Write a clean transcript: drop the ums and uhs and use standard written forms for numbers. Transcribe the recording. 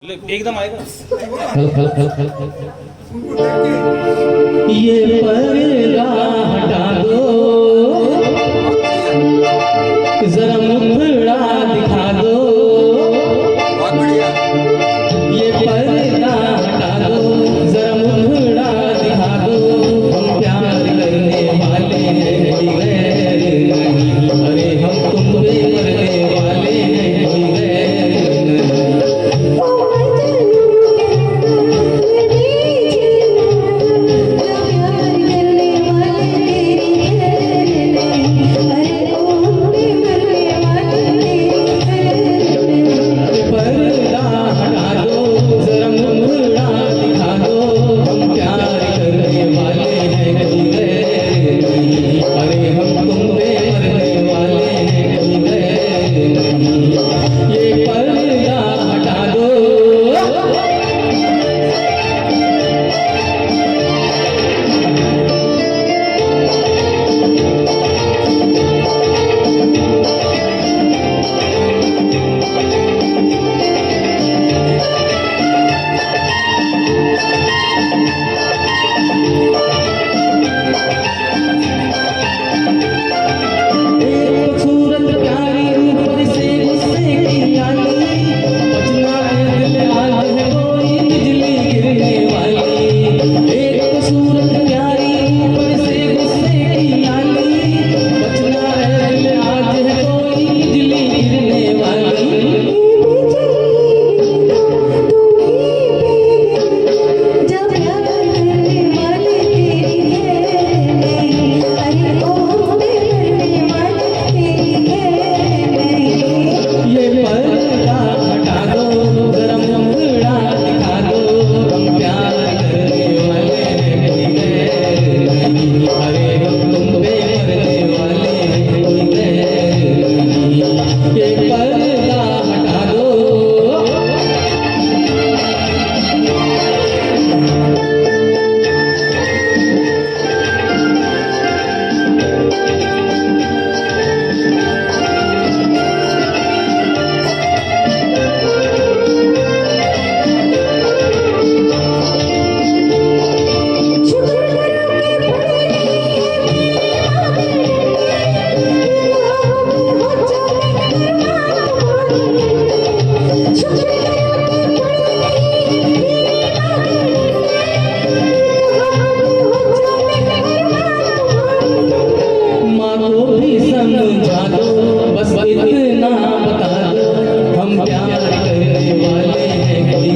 एकदम आएगा। ये पर्दा हटा दो, जरा मुखड़ा दिखा दो। बहुत बढ़िया। ये पर्दा हटा दो, जरा मुखड़ा दिखा दो। हम प्यार करने वाले हैं कोई गैर नहीं, अरे हम तुम पे मरने वाले हैं कोई गैर नहीं। समझा दो, बस इतना बता दो, हम प्यार करने वाले हैं कोई